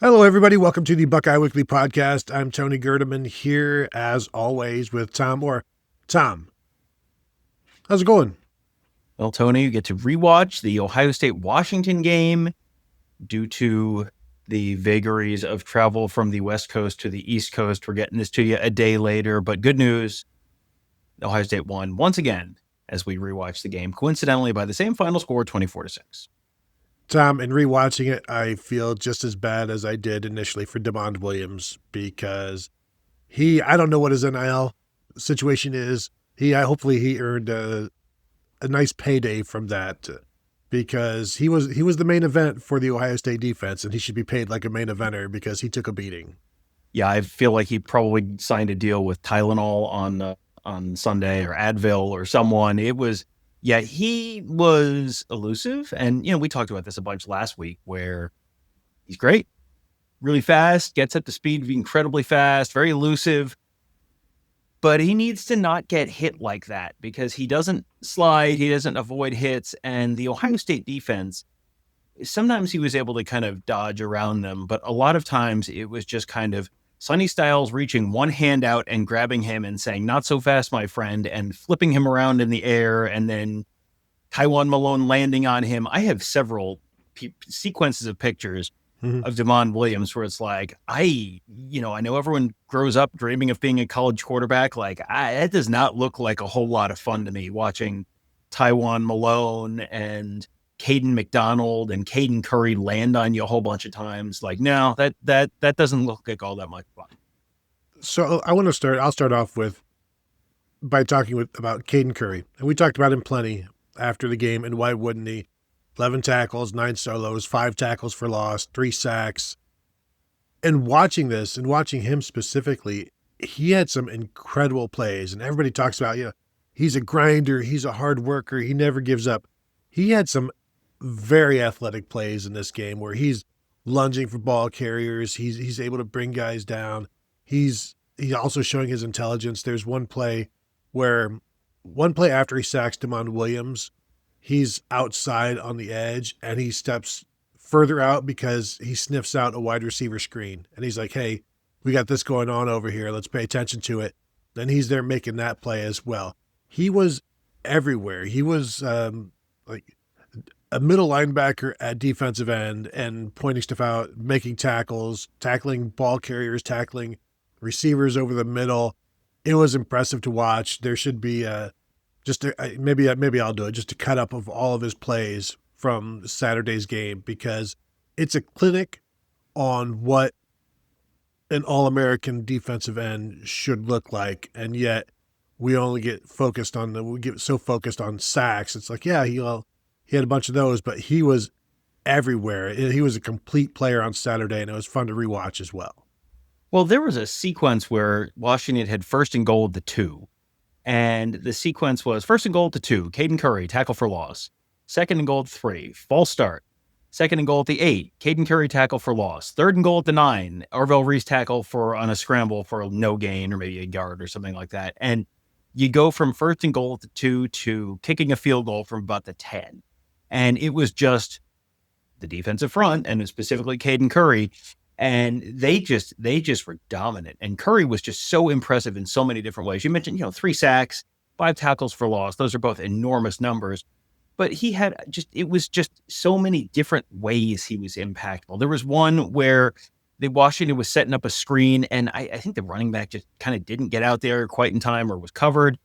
Hello, everybody. Welcome to the Buckeye Weekly Podcast. I'm Tony Gerdeman here, as always, with Tom. Tom, how's it going? Well, Tony, you get to rewatch the Ohio State-Washington game due to the vagaries of travel from the West Coast to the East Coast. We're getting this to you a day later, but good news, Ohio State won once again as we rewatch the game, coincidentally by the same final score, 24-6. Tom, in rewatching it, I feel just as bad as I did initially for Demond Williams because I don't know what his NIL situation is. Hopefully he earned a nice payday from that because he was the main event for the Ohio State defense, and he should be paid like a main eventer because he took a beating. Yeah, I feel like he probably signed a deal with Tylenol on Sunday or Advil or someone. He was elusive. And, we talked about this a bunch last week where he's great, really fast, gets up to speed incredibly fast, very elusive. But he needs to not get hit like that because he doesn't slide, he doesn't avoid hits. And the Ohio State defense, sometimes he was able to kind of dodge around them, but a lot of times it was just kind of Sonny Styles reaching one hand out and grabbing him and saying, "Not so fast, my friend," and flipping him around in the air, and then Taiwan Malone landing on him. I have several sequences of pictures of Demond Williams where it's like, I know everyone grows up dreaming of being a college quarterback. That does not look like a whole lot of fun to me, watching Taiwan Malone and Caden McDonald and Caden Curry land on you a whole bunch of times. No, that doesn't look like all that much fun. So I'll start off by talking about Caden Curry. And we talked about him plenty after the game, and why wouldn't he? 11 tackles, 9 solos, 5 tackles for loss, 3 sacks. And watching this, and watching him specifically, he had some incredible plays. And everybody talks about, he's a grinder, he's a hard worker, he never gives up. He had some very athletic plays in this game where he's lunging for ball carriers. He's able to bring guys down. He's also showing his intelligence. There's one play after he sacks Demond Williams, he's outside on the edge and he steps further out because he sniffs out a wide receiver screen. And he's like, "Hey, we got this going on over here. Let's pay attention to it." Then he's there making that play as well. He was everywhere. He was like a middle linebacker at defensive end and pointing stuff out, making tackles, tackling ball carriers, tackling receivers over the middle. It was impressive to watch. There should be maybe I'll do it, just a cut up of all of his plays from Saturday's game, because it's a clinic on what an All-American defensive end should look like. And yet we get so focused on sacks. It's like, yeah, he had a bunch of those, but he was everywhere. He was a complete player on Saturday, and it was fun to rewatch as well. Well, there was a sequence where Washington had 1st and goal at the 2. And the sequence was 1st and goal at the 2, Caden Curry, tackle for loss. 2nd and goal at 3, false start. 2nd and goal at the 8, Caden Curry, tackle for loss. 3rd and goal at the 9, Arvell Reese tackle on a scramble for no gain or maybe a yard or something like that. And you go from 1st and goal at the 2 to kicking a field goal from about the 10. And it was just the defensive front, and specifically Caden Curry, and they just were dominant. And Curry was just so impressive in so many different ways. You mentioned, 3 sacks, 5 tackles for loss. Those are both enormous numbers. But it was just so many different ways he was impactful. There was one where Washington was setting up a screen, and I think the running back just kind of didn't get out there quite in time or was covered.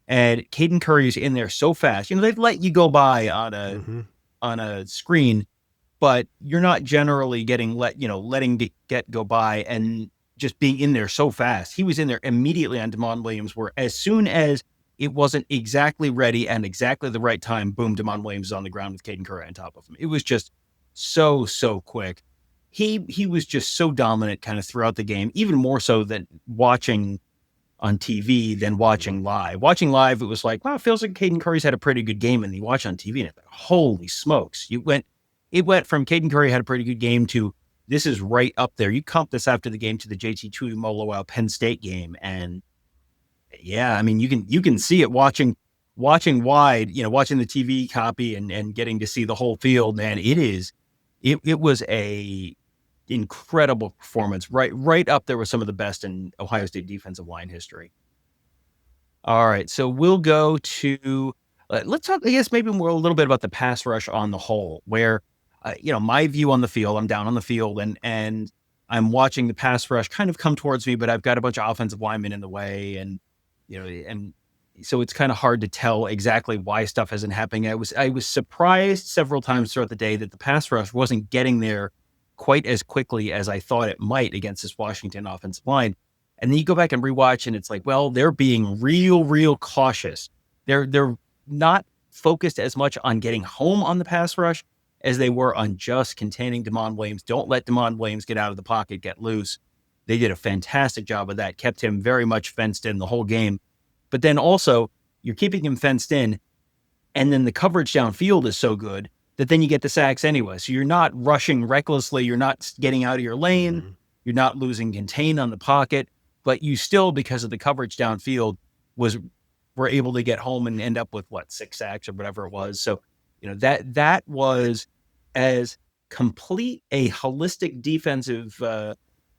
And Caden Curry's in there so fast. They'd let you go by on a screen, but you're not generally letting go by and just being in there so fast. He was in there immediately on Demond Williams, where as soon as it wasn't exactly ready and exactly the right time, boom, Demond Williams is on the ground with Caden Curry on top of him. It was just so quick. He was just so dominant kind of throughout the game, even more so than watching on TV than watching live. Watching live, it was like, wow, it feels like Caden Curry's had a pretty good game, and you watch on TV and it's like, holy smokes. It went from Caden Curry had a pretty good game to this is right up there. You comp this after the game to the JT Tuimoloau Penn State game, and yeah, I mean, you can see it watching wide, watching the TV copy and getting to see the whole field, man. It was a incredible performance, right up there with some of the best in Ohio State defensive line history. All right, so we'll go to let's talk, I guess, maybe more a little bit about the pass rush on the whole, where my view on the field, I'm down on the field and I'm watching the pass rush kind of come towards me, but I've got a bunch of offensive linemen in the way, and so it's kind of hard to tell exactly why stuff isn't happening. I was surprised several times throughout the day that the pass rush wasn't getting there quite as quickly as I thought it might against this Washington offensive line. And then you go back and rewatch, and it's like, well, they're being real cautious. They're not focused as much on getting home on the pass rush as they were on just containing Damon Williams. Don't let Damon Williams get out of the pocket, get loose. They did a fantastic job of that, kept him very much fenced in the whole game. But then also, you're keeping him fenced in, and then the coverage downfield is so good that then you get the sacks anyway. So you're not rushing recklessly. You're not getting out of your lane. Mm-hmm. You're not losing contain on the pocket. But you still, because of the coverage downfield, were able to get home and end up with 6 sacks or whatever it was. So, that was as complete a holistic defensive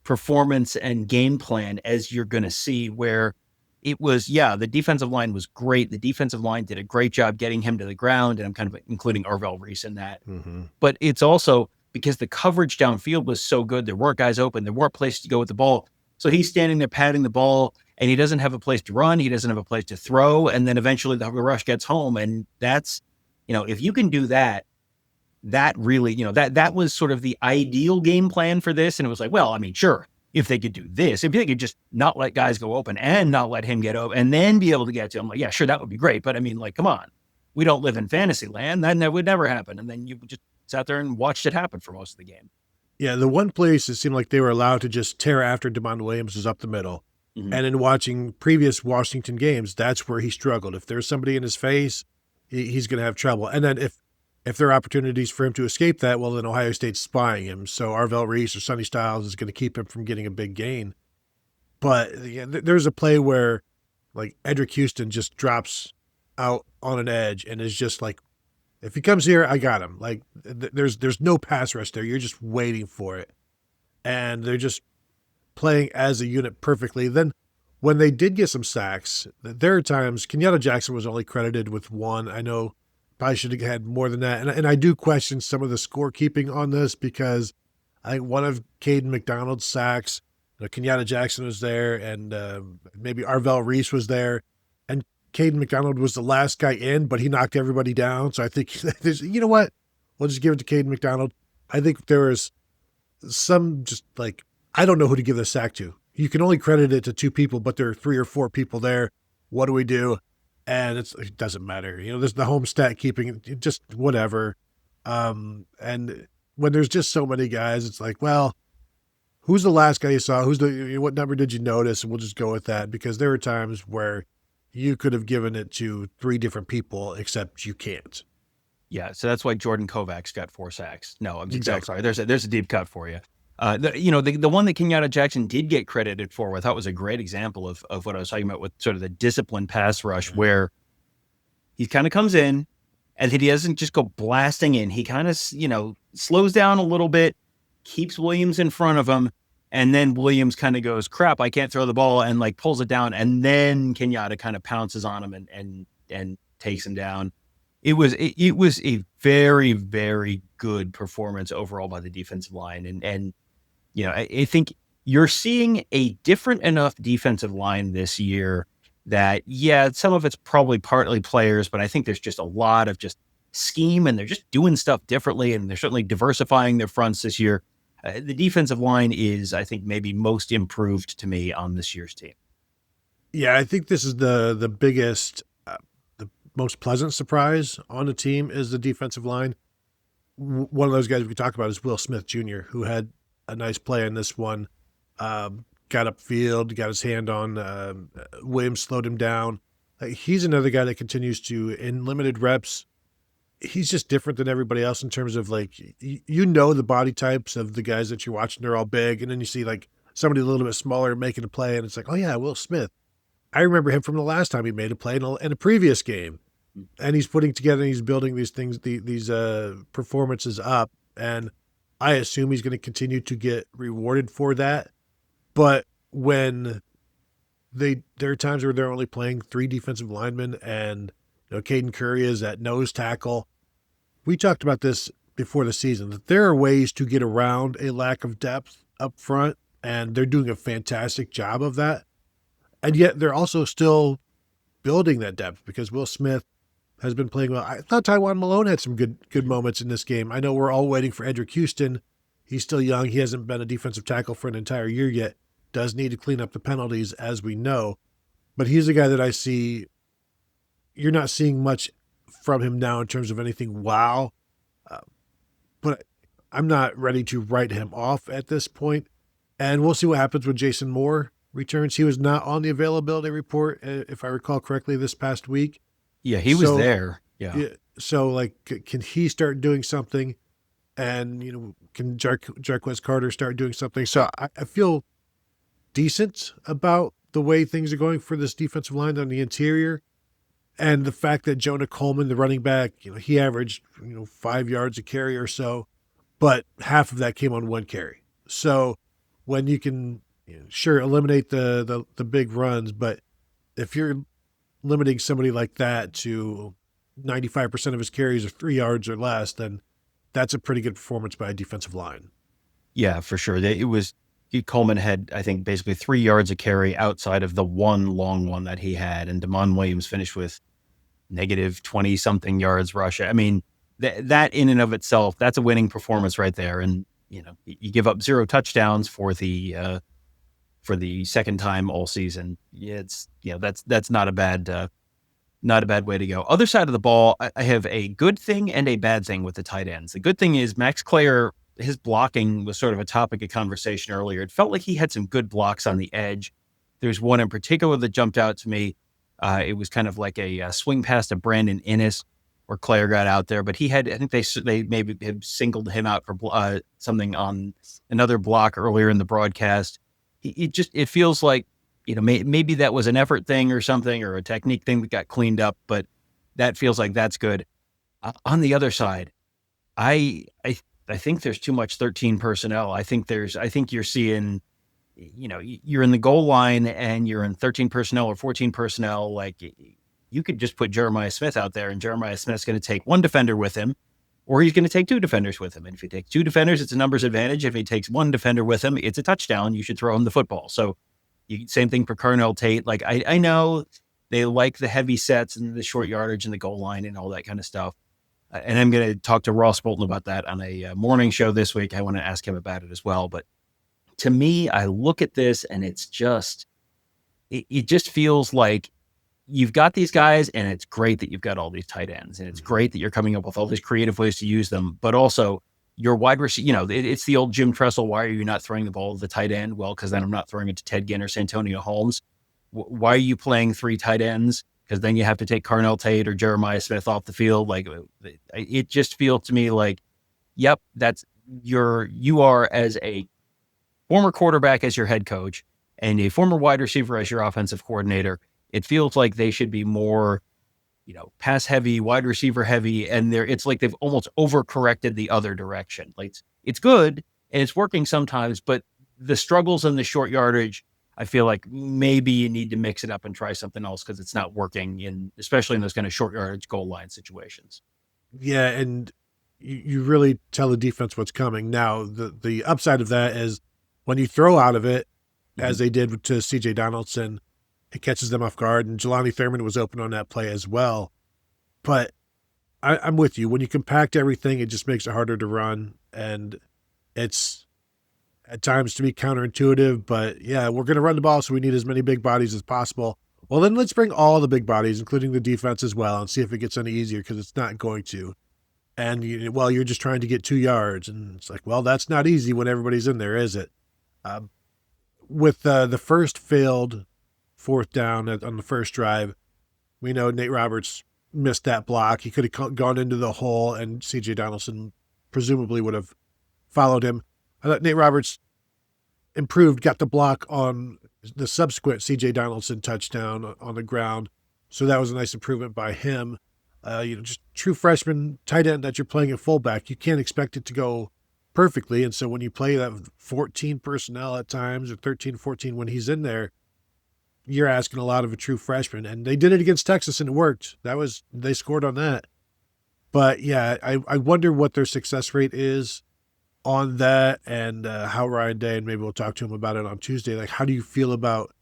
performance and game plan as you're going to see, where it was, the defensive line was great. The defensive line did a great job getting him to the ground, and I'm kind of including Arvell Reese in that. Mm-hmm. But it's also because the coverage downfield was so good. There weren't guys open. There weren't places to go with the ball. So he's standing there patting the ball, and he doesn't have a place to run. He doesn't have a place to throw. And then eventually the rush gets home. And that's, if you can do that, that really, that was sort of the ideal game plan for this. And it was like, well, I mean, sure, if they could do this, if they could just not let guys go open and not let him get open and then be able to get to him, like, yeah, sure, that would be great. But I mean, come on, we don't live in fantasy land. That would never happen. And then you just sat there and watched it happen for most of the game. Yeah, the one place it seemed like they were allowed to just tear after Damon Williams was up the middle. Mm-hmm. And in watching previous Washington games, that's where he struggled. If there's somebody in his face, he's going to have trouble. And then if there are opportunities for him to escape that, well, then Ohio State's spying him. So Arvell Reese or Sonny Styles is going to keep him from getting a big gain. But there's a play where, Edric Houston just drops out on an edge and is just like, if he comes here, I got him. There's no pass rush there. You're just waiting for it. And they're just playing as a unit perfectly. Then when they did get some sacks, there are times Kenyatta Jackson was only credited with 1. I know probably should have had more than that. And I do question some of the scorekeeping on this, because I think one of Caden McDonald's sacks, Kenyatta Jackson was there, and maybe Arvell Reese was there. And Caden McDonald was the last guy in, but he knocked everybody down. So I think, you know what? We'll just give it to Caden McDonald. I think there was some I don't know who to give the sack to. You can only credit it to 2 people, but there are 3 or 4 people there. What do we do? And it doesn't matter. There's the home stat keeping, just whatever. And when there's just so many guys, it's like, well, who's the last guy you saw? What number did you notice? And we'll just go with that, because there are times where you could have given it to 3 different people, except you can't. Yeah, so that's why Jordan Kovacs got 4 sacks. No, I'm exactly sorry. There's a deep cut for you. The one that Kenyatta Jackson did get credited for, I thought was a great example of what I was talking about with sort of the disciplined pass rush, mm-hmm. where he kind of comes in and he doesn't just go blasting in. He kind of, slows down a little bit, keeps Williams in front of him, and then Williams kind of goes, crap, I can't throw the ball, and pulls it down, and then Kenyatta kind of pounces on him and takes him down. It was a very, very good performance overall by the defensive line. And I think you're seeing a different enough defensive line this year that, some of it's probably partly players, but I think there's just a lot of just scheme, and they're just doing stuff differently, and they're certainly diversifying their fronts this year. The defensive line is, I think, maybe most improved to me on this year's team. Yeah, I think this is the biggest, the most pleasant surprise on the team is the defensive line. One of those guys we talk about is Will Smith Jr., who had a nice play in this one. Got upfield, got his hand on Williams, slowed him down. He's another guy that continues to, in limited reps, he's just different than everybody else in terms of the body types of the guys that you're watching. They're all big. And then you see somebody a little bit smaller making a play, and it's like, oh yeah, Will Smith. I remember him from the last time he made a play in a previous game, and he's putting together, and he's building these things, these performances up. And I assume he's going to continue to get rewarded for that. But when there are times where they're only playing 3 defensive linemen and Caden Curry is at nose tackle. We talked about this before the season, that there are ways to get around a lack of depth up front, and they're doing a fantastic job of that. And yet they're also still building that depth because Will Smith has been playing well. I thought Tywan Malone had some good moments in this game. I know we're all waiting for Edric Houston. He's still young. He hasn't been a defensive tackle for an entire year yet. Does need to clean up the penalties, as we know. But he's a guy that I see you're not seeing much from him now in terms of anything wow. But I'm not ready to write him off at this point. And we'll see what happens when Jason Moore returns. He was not on the availability report, if I recall correctly, this past week. Yeah, he was there. Yeah. So, like, can he start doing something? And, can Jarquez Carter start doing something? So I feel decent about the way things are going for this defensive line on the interior. And the fact that Jonah Coleman, the running back, he averaged, 5 yards a carry or so, but half of that came on 1 carry. So when you can, sure, eliminate the big runs, but if you're limiting somebody like that to 95% of his carries are 3 yards or less, then that's a pretty good performance by a defensive line. Yeah, for sure. Coleman had, I think, basically 3 yards a carry outside of the one long one that he had. And Damon Williams finished with negative 20 something yards rush. I mean, that in and of itself, that's a winning performance right there. And, you give up 0 touchdowns for the second time all season. Yeah, that's not a bad way to go. Other side of the ball, I have a good thing and a bad thing with the tight ends. The good thing is Max Clayer, his blocking was sort of a topic of conversation earlier. It felt like he had some good blocks on the edge. There's one in particular that jumped out to me. It was kind of like a swing pass to Brandon Innes where Clayer got out there, but I think they maybe have singled him out for something on another block earlier in the broadcast. It feels like, maybe that was an effort thing or something, or a technique thing that got cleaned up, but that feels like that's good. On the other side, I think there's too much 13 personnel. I think you're seeing, you're in the goal line and you're in 13 personnel or 14 personnel. Like, you could just put Jeremiah Smith out there, and Jeremiah Smith's going to take 1 defender with him, or he's going to take 2 defenders with him. And if he takes 2 defenders, it's a numbers advantage. If he takes 1 defender with him, it's a touchdown. You should throw him the football. So same thing for Carnell Tate. Like, I know they like the heavy sets and the short yardage and the goal line and all that kind of stuff. And I'm going to talk to Ross Bolton about that on a morning show this week. I want to ask him about it as well. But to me, I look at this and it just feels like you've got these guys, and it's great that you've got all these tight ends, and it's great that you're coming up with all these creative ways to use them. But also, your wide receiver, it's the old Jim Tressel. Why are you not throwing the ball to the tight end? Well, because then I'm not throwing it to Ted Ginn or Santonio Holmes. Why are you playing 3 tight ends? Because then you have to take Carnell Tate or Jeremiah Smith off the field. Like, it just feels to me like, yep, you are as a former quarterback as your head coach and a former wide receiver as your offensive coordinator. It feels like they should be more, pass heavy, wide receiver heavy, and it's like they've almost overcorrected the other direction. Like, it's good and it's working sometimes, but the struggles in the short yardage, I feel like maybe you need to mix it up and try something else because it's not working, especially in those kind of short yardage goal line situations. Yeah, and you really tell the defense what's coming. Now, the upside of that is when you throw out of it, as they did to C.J. Donaldson, it catches them off guard, and Jelani Thurman was open on that play as well. But I'm with you. When you compact everything, it just makes it harder to run, and it's at times to be counterintuitive. But, yeah, we're going to run the ball, so we need as many big bodies as possible. Well, then let's bring all the big bodies, including the defense as well, and see if it gets any easier, because it's not going to. And, you're just trying to get 2 yards, and it's like, well, that's not easy when everybody's in there, is it? With the first failed 4th down on the first drive, we know Nate Roberts missed that block. He could have gone into the hole, and C.J. Donaldson presumably would have followed him. I thought Nate Roberts improved, got the block on the subsequent C.J. Donaldson touchdown on the ground. So that was a nice improvement by him. Just true freshman tight end that you're playing at fullback. You can't expect it to go perfectly. And so when you play that 14 personnel at times, or 13, 14, when he's in there, you're asking a lot of a true freshman. And they did it against Texas and it worked. They scored on that. But yeah, I wonder what their success rate is on that, and how Ryan Day, and maybe we'll talk to him about it on Tuesday. Like, how do you feel about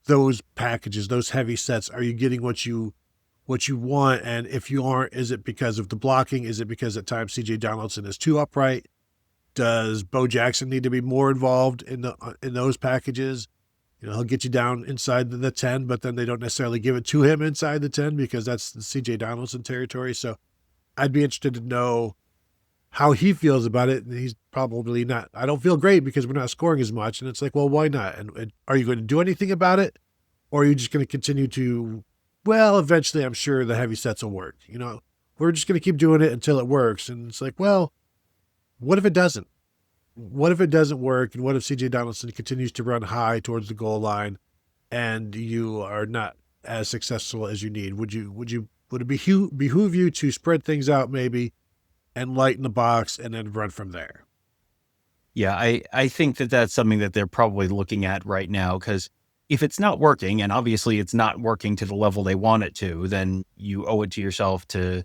those packages, those heavy sets? Are you getting what you want? And if you aren't, is it because of the blocking? Is it because at times CJ Donaldson is too upright? Does Bo Jackson need to be more involved in those packages? He'll get you down inside the 10, but then they don't necessarily give it to him inside the 10 because that's the CJ Donaldson territory. So I'd be interested to know how he feels about it. And he's probably not, I don't feel great because we're not scoring as much. And it's like, well, why not? And are you going to do anything about it? Or are you just going to continue to, well, eventually I'm sure the heavy sets will work. We're just going to keep doing it until it works. And it's like, well, what if it doesn't? What if it doesn't work? And what if CJ Donaldson continues to run high towards the goal line and you are not as successful as you need? Would it behoove you to spread things out maybe and lighten the box and then run from there? Yeah, I think that that's something that they're probably looking at right now, because if it's not working, and obviously it's not working to the level they want it to, then you owe it to yourself to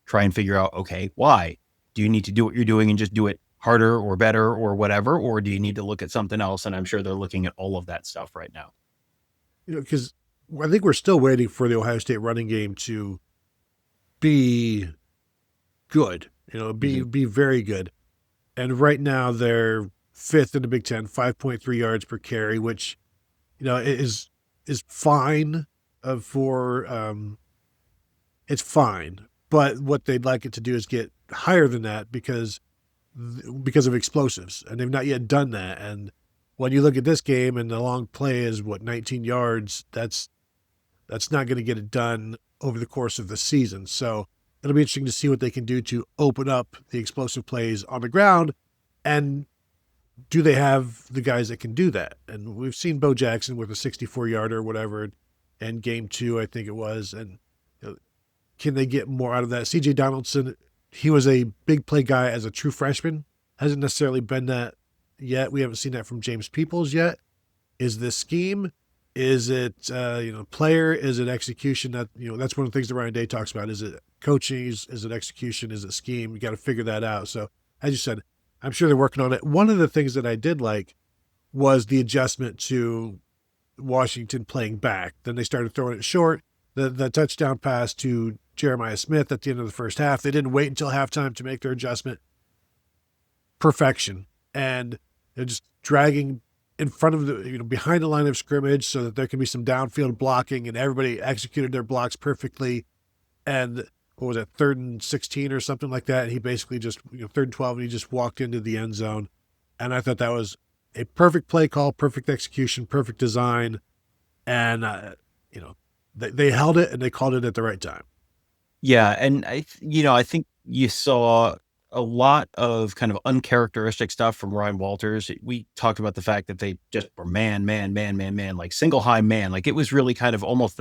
try and figure out, okay, why? Do you need to do what you're doing and just do it harder or better or whatever? Or do you need to look at something else? And I'm sure they're looking at all of that stuff right now. Because I think we're still waiting for the Ohio State running game to be good, be very good. And right now they're fifth in the Big Ten, 5.3 yards per carry, which, is fine it's fine. But what they'd like it to do is get higher than that because of explosives. And they've not yet done that. And when you look at this game and the long play is 19 yards, that's not going to get it done over the course of the season. So it'll be interesting to see what they can do to open up the explosive plays on the ground. And do they have the guys that can do that? And we've seen Bo Jackson with a 64-yarder or whatever in game 2, I think it was. And can they get more out of that? CJ Donaldson, he was a big play guy as a true freshman. Hasn't necessarily been that yet. We haven't seen that from James Peoples yet. Is this scheme? Is it, player? Is it execution? That's one of the things that Ryan Day talks about. Is it coaching? Is it execution? Is it scheme? You got to figure that out. So as you said, I'm sure they're working on it. One of the things that I did like was the adjustment to Washington playing back. Then they started throwing it short. The touchdown pass to Jeremiah Smith at the end of the first half. They didn't wait until halftime to make their adjustment. Perfection. And they're just dragging in front of the, behind the line of scrimmage so that there can be some downfield blocking, and everybody executed their blocks perfectly. And what was it, 3rd and 16 or something like that? And he basically just, 3rd and 12, and he just walked into the end zone. And I thought that was a perfect play call, perfect execution, perfect design. And, they held it and they called it at the right time. Yeah. And I think you saw a lot of kind of uncharacteristic stuff from Ryan Walters. We talked about the fact that they just were man, like single high man. Like it was really kind of almost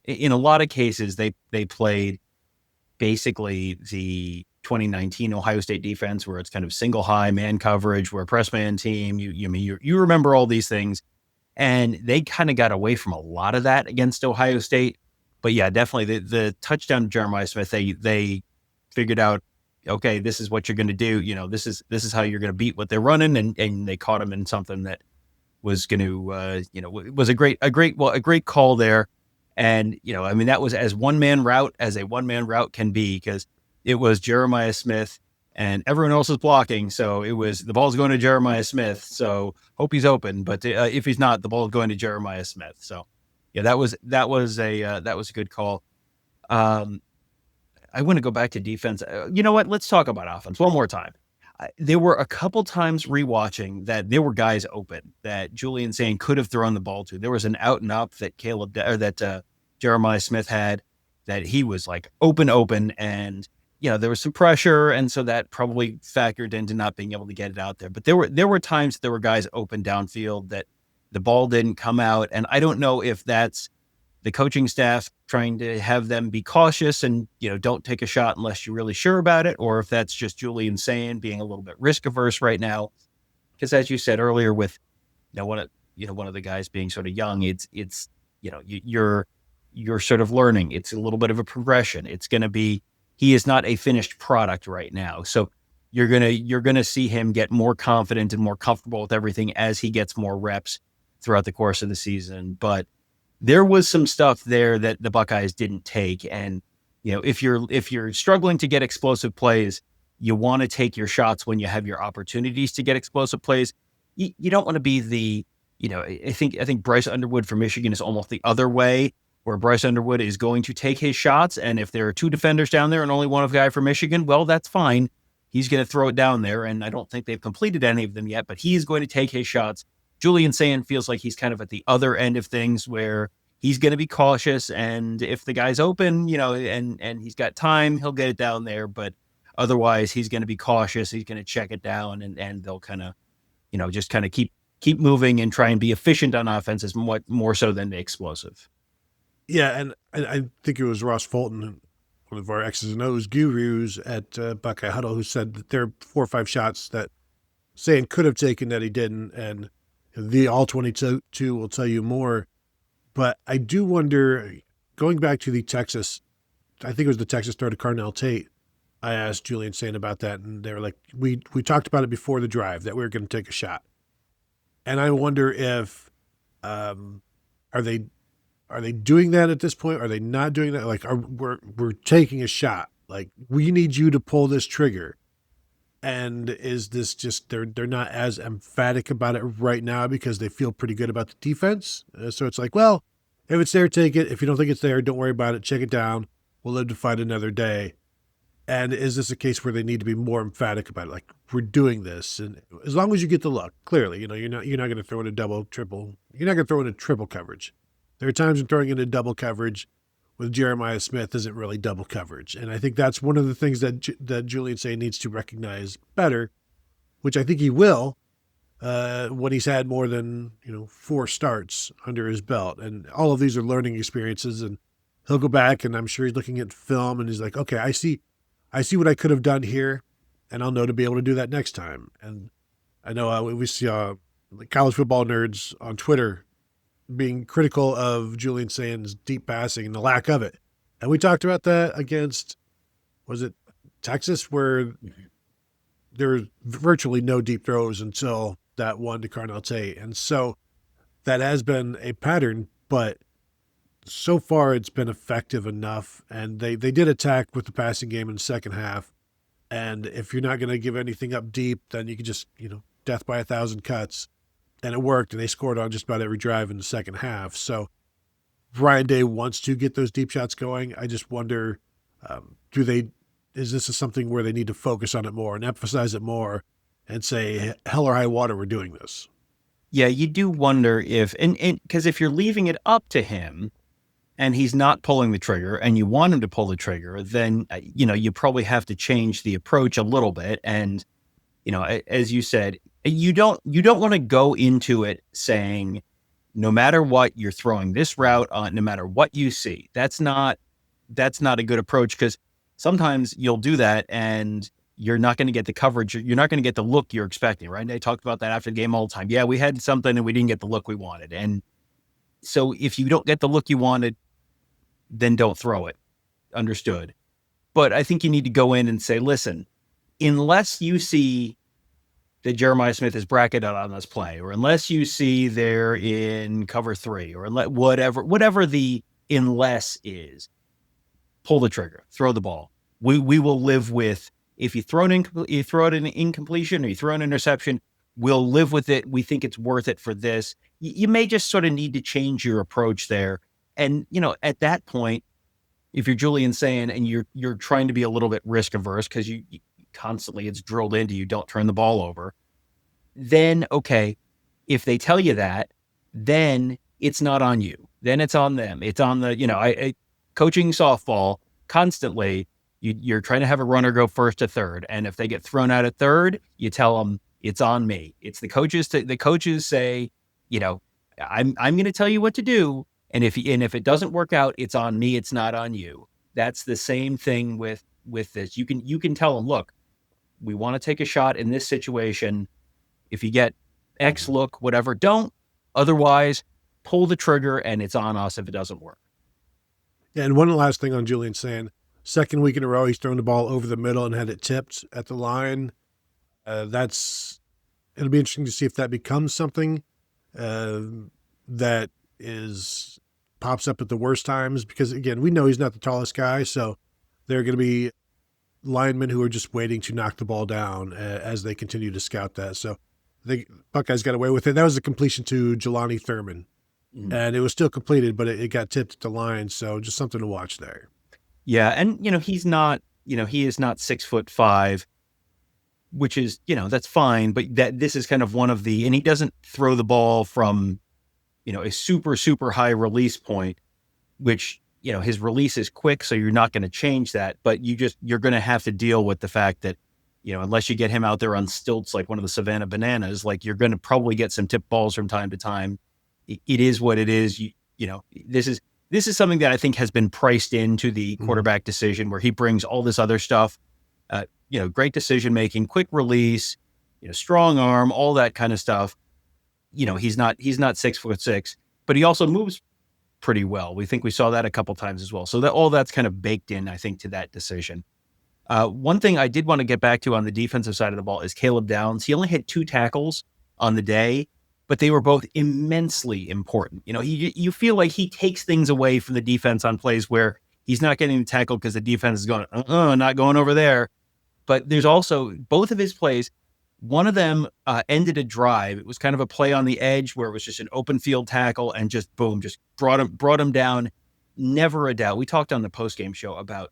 in a lot of cases, they played basically the 2019 Ohio State defense, where it's kind of single high man coverage, where press man team, you remember all these things. And they kind of got away from a lot of that against Ohio State. But yeah, definitely the touchdown to Jeremiah Smith, they figured out, okay, this is what you're going to do. This is how you're going to beat what they're running. And they caught him in something that was going to, was a great call there. And, that was as a one-man route can be, because it was Jeremiah Smith and everyone else is blocking. So it was, the ball's going to Jeremiah Smith. So hope he's open. But if he's not, the ball's going to Jeremiah Smith. So yeah, that was a good call. I want to go back to defense. You know what? Let's talk about offense one more time. There were a couple times rewatching that there were guys open that Julian Sayin could have thrown the ball to. There was an out and up that Jeremiah Smith had that he was like open, and there was some pressure, and so that probably factored into not being able to get it out there. But there were times there were guys open downfield that the ball didn't come out, and I don't know if that's the coaching staff trying to have them be cautious and, don't take a shot unless you're really sure about it, or if that's just Julian Sayin being a little bit risk averse right now. Because as you said earlier, with one of the guys being sort of young, it's you're sort of learning. It's a little bit of a progression. It's going to be, he is not a finished product right now. So you're going to see him get more confident and more comfortable with everything as he gets more reps throughout the course of the season. But there was some stuff there that the Buckeyes didn't take. And, if you're struggling to get explosive plays, you want to take your shots when you have your opportunities to get explosive plays. You don't want to be the, I think Bryce Underwood for Michigan is almost the other way, where Bryce Underwood is going to take his shots. And if there are two defenders down there and only one guy for Michigan, well, that's fine. He's going to throw it down there. And I don't think they've completed any of them yet, but he is going to take his shots. Julian Sayin feels like he's kind of at the other end of things, where he's going to be cautious. And if the guy's open, and he's got time, he'll get it down there. But otherwise, he's going to be cautious. He's going to check it down, and they'll kind of, just kind of keep moving and try and be efficient on offense, is more so than the explosive. Yeah, and I think it was Ross Fulton, one of our X's and O's gurus at Buckeye Huddle, who said that there are 4 or 5 shots that Sayin could have taken that he didn't, and the all 22 will tell you more. But I do wonder, going back to the Texas, I think it was the Texas throw to Carnell Tate, I asked Julian Sayin about that, and they were like, we talked about it before the drive, that we were going to take a shot. And I wonder if, are they doing that at this point? Are they not doing that? Like, we're taking a shot. Like, we need you to pull this trigger. And is this just, they're not as emphatic about it right now because they feel pretty good about the defense? So it's like, well, if it's there, take it. If you don't think it's there, don't worry about it. Check it down. We'll live to fight another day. And is this a case where they need to be more emphatic about it? Like, we're doing this. And as long as you get the look, clearly, you're not going to throw in a double, triple. You're not going to throw in a triple coverage. There are times when throwing in a double coverage with Jeremiah Smith isn't really double coverage. And I think that's one of the things that Julian Sayin needs to recognize better, which I think he will when he's had more than 4 starts under his belt. And all of these are learning experiences, and he'll go back, and I'm sure he's looking at film and he's like, okay, I see what I could have done here, and I'll know to be able to do that next time. And I know we see college football nerds on Twitter being critical of Julian Sayin's deep passing and the lack of it. And we talked about that against, was it Texas, where there was virtually no deep throws until that one to Carnell Tate. And so that has been a pattern, but so far it's been effective enough. And they did attack with the passing game in the second half. And if you're not going to give anything up deep, then you can just, death by 1,000 cuts. And it worked, and they scored on just about every drive in the second half. So Ryan Day wants to get those deep shots going. I just wonder, is this something where they need to focus on it more and emphasize it more and say, hell or high water, we're doing this? Yeah, you do wonder if, and because if you're leaving it up to him and he's not pulling the trigger and you want him to pull the trigger, then, you probably have to change the approach a little bit. And, as you said, you don't want to go into it saying, no matter what, you're throwing this route on, no matter what you see. That's not a good approach, because sometimes you'll do that and you're not going to get the coverage. You're not going to get the look you're expecting, right? And they talked about that after the game all the time. Yeah, we had something and we didn't get the look we wanted. And so if you don't get the look you wanted, then don't throw it. Understood. But I think you need to go in and say, listen, unless you see that Jeremiah Smith is bracketed on this play, or unless you see they're in cover 3, or whatever the unless is, pull the trigger, throw the ball. We will live with, if you throw an incompletion or you throw an interception, we'll live with it. We think it's worth it for this. You may just sort of need to change your approach there. And, at that point, if you're Julian Sayin and you're trying to be a little bit risk averse, because you constantly, it's drilled into you, don't turn the ball over, then okay, if they tell you that, then it's not on you. Then it's on them. It's on the, coaching softball constantly, you're trying to have a runner go first to third. And if they get thrown out at third, you tell them it's on me. It's the coaches say, I'm going to tell you what to do. And if it doesn't work out, it's on me. It's not on you. That's the same thing with this. You can tell them, look, we want to take a shot in this situation. If you get X look, whatever, don't. Otherwise, pull the trigger, and it's on us if it doesn't work. Yeah, and one last thing on Julian Sayin. Second week in a row, he's thrown the ball over the middle and had it tipped at the line. It'll be interesting to see if that becomes something that pops up at the worst times, because again, we know he's not the tallest guy, so there are going to be linemen who are just waiting to knock the ball down as they continue to scout that. So the Buckeyes got away with it. That was a completion to Jelani Thurman, and it was still completed, but it got tipped at the line. So just something to watch there. Yeah, and he is not 6'5", which is, that's fine, but this is kind of one of and he doesn't throw the ball from, a super, super high release point, which, his release is quick, so you're not going to change that, but you're going to have to deal with the fact that, unless you get him out there on stilts like one of the Savannah Bananas, like you're going to probably get some tip balls from time to time. It is what it is. This is something that I think has been priced into the quarterback decision, where he brings all this other stuff, great decision-making, quick release, strong arm, all that kind of stuff. He's not 6'6", but he also moves pretty well. We think we saw that a couple times as well. So all that's kind of baked in, I think, to that decision. One thing I did want to get back to on the defensive side of the ball is Caleb Downs. He only had 2 tackles on the day, but they were both immensely important. You feel like he takes things away from the defense on plays where he's not getting tackled because the defense is going, not going over there. But there's also both of his plays. One of them ended a drive. It was kind of a play on the edge where it was just an open field tackle and just boom, just brought him down. Never a doubt. We talked on the postgame show about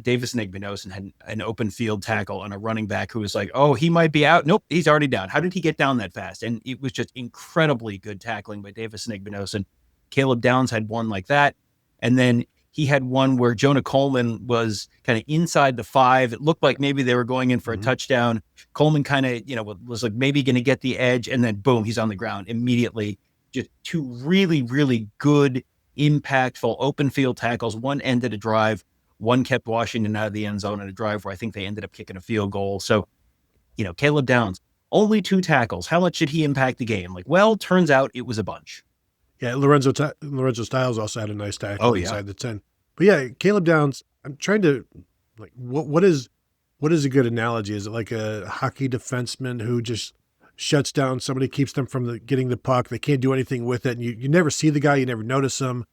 Davis Igbinosun had an open field tackle on a running back who was like, oh, he might be out. Nope, he's already down. How did he get down that fast? And it was just incredibly good tackling by Davis Igbinosun. Caleb Downs had one like that. And then he had one where Jonah Coleman was kind of inside the 5. It looked like maybe they were going in for a touchdown. Coleman kind of, was like maybe going to get the edge. And then boom, he's on the ground immediately. Just 2 really, really good, impactful open field tackles. One ended a drive. One kept Washington out of the end zone in a drive where I think they ended up kicking a field goal. So, Caleb Downs, only 2 tackles. How much did he impact the game? Turns out it was a bunch. Yeah, Lorenzo Styles also had a nice tackle inside the 10. But yeah, Caleb Downs, I'm trying to, what is a good analogy? Is it like a hockey defenseman who just shuts down somebody, keeps them from getting the puck? They can't do anything with it. And you never see the guy, you never notice him.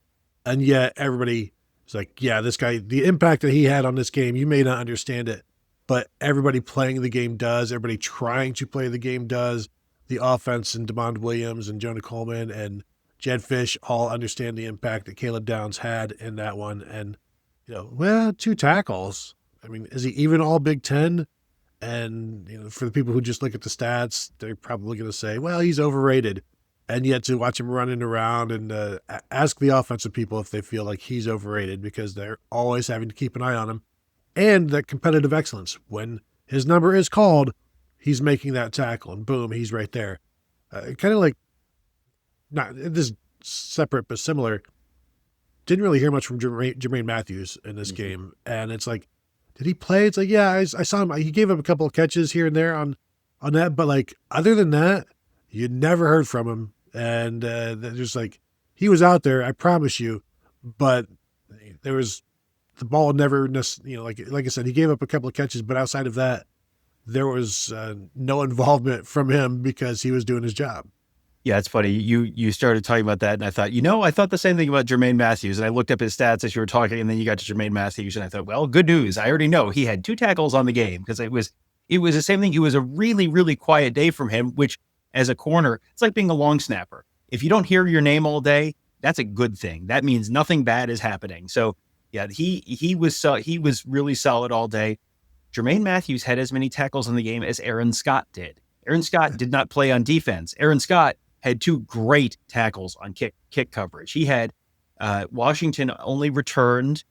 And yet everybody is like, yeah, this guy, the impact that he had on this game, you may not understand it, but everybody playing the game does. Everybody trying to play the game does. The offense and DeMond Williams and Jonah Coleman and Jed Fish all understand the impact that Caleb Downs had in that one. And, 2 tackles. I mean, is he even all Big Ten? And, for the people who just look at the stats, they're probably going to say, well, he's overrated. And yet to watch him running around and ask the offensive people if they feel like he's overrated, because they're always having to keep an eye on him. And that competitive excellence. When his number is called, he's making that tackle and boom, he's right there. Kind of like, not this separate but similar. Didn't really hear much from Jermaine Matthews in this game, and it's like, did he play? It's like, yeah, I saw him. He gave up a couple of catches here and there on that, but other than that, you never heard from him. And just he was out there, I promise you, but there was the ball never, like I said, he gave up a couple of catches, but outside of that, there was no involvement from him because he was doing his job. Yeah, it's funny. You started talking about that, and I thought, I thought the same thing about Jermaine Matthews, and I looked up his stats as you were talking, and then you got to Jermaine Matthews, and I thought, well, good news. I already know he had 2 tackles on the game, because it was the same thing. It was a really, really quiet day from him, which as a corner, it's like being a long snapper. If you don't hear your name all day, that's a good thing. That means nothing bad is happening. So yeah, he was really solid all day. Jermaine Matthews had as many tackles in the game as Aaron Scott did. Aaron Scott did not play on defense. Aaron Scott had 2 great tackles on kick coverage. He had Washington only returned,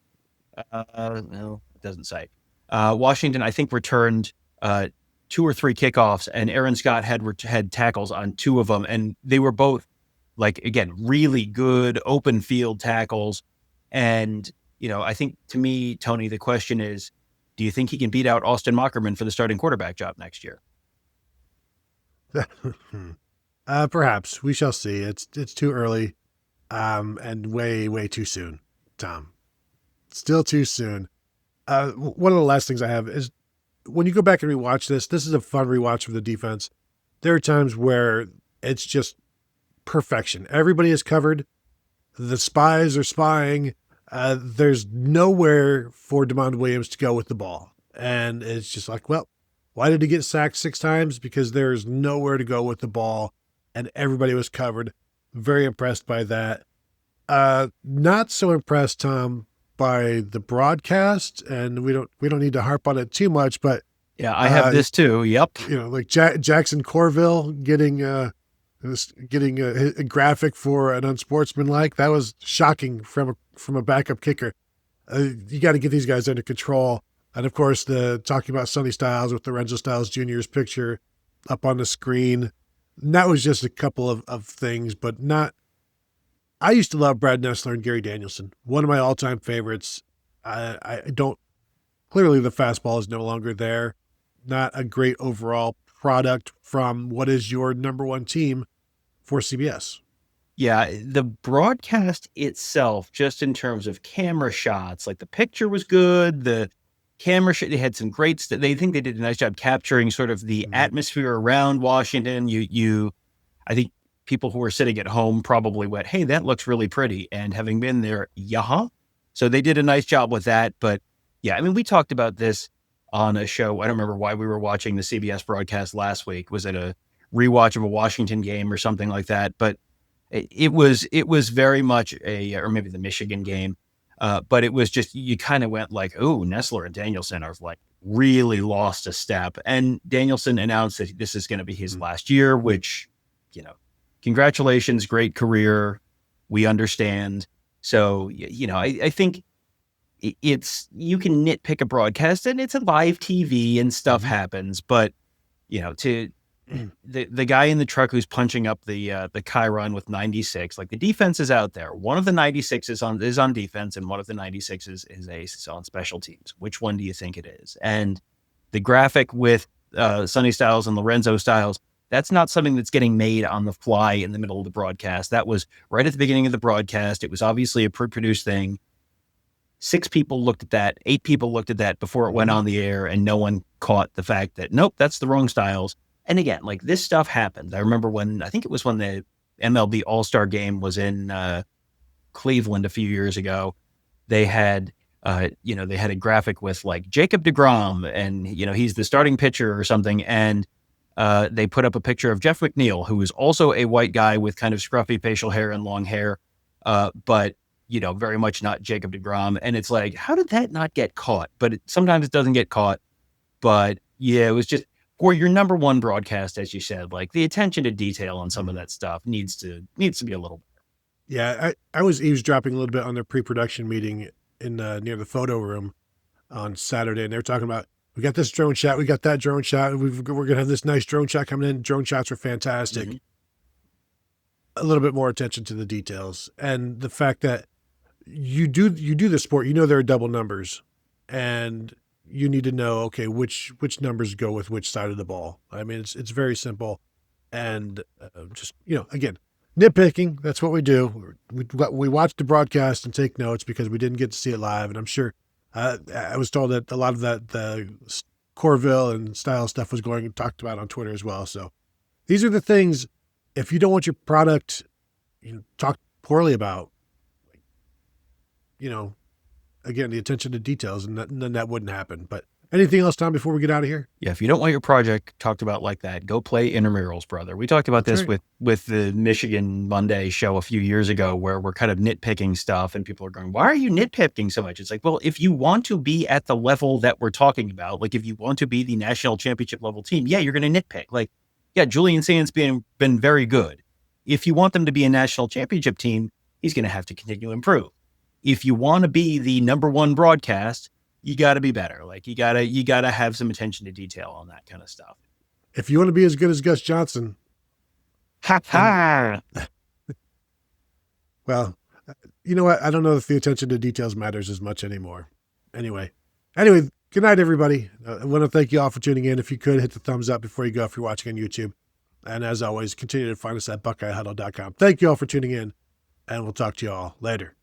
no, it doesn't say. Washington, I think, returned 2 or 3 kickoffs, and Aaron Scott had tackles on 2 of them, and they were both like, again, really good open field tackles. And, I think to me, Tony, the question is, do you think he can beat out Austin Mockerman for the starting quarterback job next year? Perhaps. We shall see. It's too early, and way too soon, Tom. Still too soon. One of the last things I have is when you go back and rewatch this is a fun rewatch for the defense. There are times where it's just perfection. Everybody is covered. The spies are spying. There's nowhere for DeMond Williams to go with the ball. And it's just like, well, why did he get sacked 6 times? Because there's nowhere to go with the ball, and everybody was covered. Very impressed by that. Not so impressed, Tom, by the broadcast, and we don't need to harp on it too much, but yeah, I have this too. Yep. Like Jackson Corville getting a graphic for an unsportsmanlike. That was shocking from a backup kicker. You got to get these guys under control. And of course, talking about Sonny Styles with Lorenzo Styles Jr.'s picture up on the screen. And that was just a couple of things, but not. I used to love Brad Nessler and Gary Danielson. One of my all-time favorites. Clearly the fastball is no longer there. Not a great overall product from what is your number one team for CBS. Yeah, the broadcast itself, just in terms of camera shots, like the picture was good. The camera shot, they had some great stuff. They think they did a nice job capturing sort of the atmosphere around Washington. I think people who were sitting at home probably went, hey, that looks really pretty. And having been there, So they did a nice job with that. But yeah, I mean, we talked about this on a show. I don't remember why we were watching the CBS broadcast last week. Was it a rewatch of a Washington game or something like that? But it was very much or maybe the Michigan game. But it was just, you kind of went like, oh, Nessler and Danielson are like really lost a step. And Danielson announced that this is going to be his last year, which, congratulations, great career. We understand. So, I think you can nitpick a broadcast, and it's a live TV and stuff happens, but to the guy in the truck who's punching up the Chiron with 96, like the defense is out there. One of the 96 is on defense, and one of the 96 is on special teams. Which one do you think it is? And the graphic with Sonny Styles and Lorenzo Styles, that's not something that's getting made on the fly in the middle of the broadcast. That was right at the beginning of the broadcast. It was obviously a pre-produced thing. 6 people looked at that, 8 people looked at that before it went on the air, and no one caught the fact that, nope, that's the wrong Styles. And again, like this stuff happened. I remember when the MLB All-Star game was in Cleveland a few years ago, they had, they had a graphic with like Jacob deGrom, and, he's the starting pitcher or something. And they put up a picture of Jeff McNeil, who is also a white guy with kind of scruffy facial hair and long hair, but very much not Jacob deGrom. And it's like, how did that not get caught? But sometimes it doesn't get caught. But yeah, it was just for your number one broadcast, as you said, like the attention to detail on some of that stuff needs to be a little better. Yeah, I was eavesdropping a little bit on their pre-production meeting in near the photo room on Saturday, and they were talking about, we got this drone shot, we got that drone shot, we're going to have this nice drone shot coming in. Drone shots were fantastic. A little bit more attention to the details, and the fact that you do the sport, there are double numbers, and you need to know, okay, which numbers go with which side of the ball. I mean, it's very simple, and just again, nitpicking. That's what we do. We watch the broadcast and take notes because we didn't get to see it live, and I'm sure I was told that a lot of that the Corville and style stuff was going and talked about on Twitter as well. So these are the things. If you don't want your product talked poorly about, again, the attention to details, and then that wouldn't happen. But anything else, Tom, before we get out of here? Yeah, if you don't want your project talked about like that, go play intramurals, brother. We talked about this with the Michigan Monday show a few years ago, where we're kind of nitpicking stuff, and people are going, why are you nitpicking so much? It's like, well, if you want to be at the level that we're talking about, like if you want to be the national championship level team, yeah, you're going to nitpick. Like, yeah, Julian Sayin's been very good. If you want them to be a national championship team, he's going to have to continue to improve. If you want to be the number one broadcast, you got to be better. Like you got to have some attention to detail on that kind of stuff. If you want to be as good as Gus Johnson, Well, you know what? I don't know if the attention to details matters as much anymore. Anyway, good night, everybody. I want to thank you all for tuning in. If you could, hit the thumbs up before you go if you're watching on YouTube. And as always, continue to find us at BuckeyeHuddle.com. Thank you all for tuning in, and we'll talk to you all later.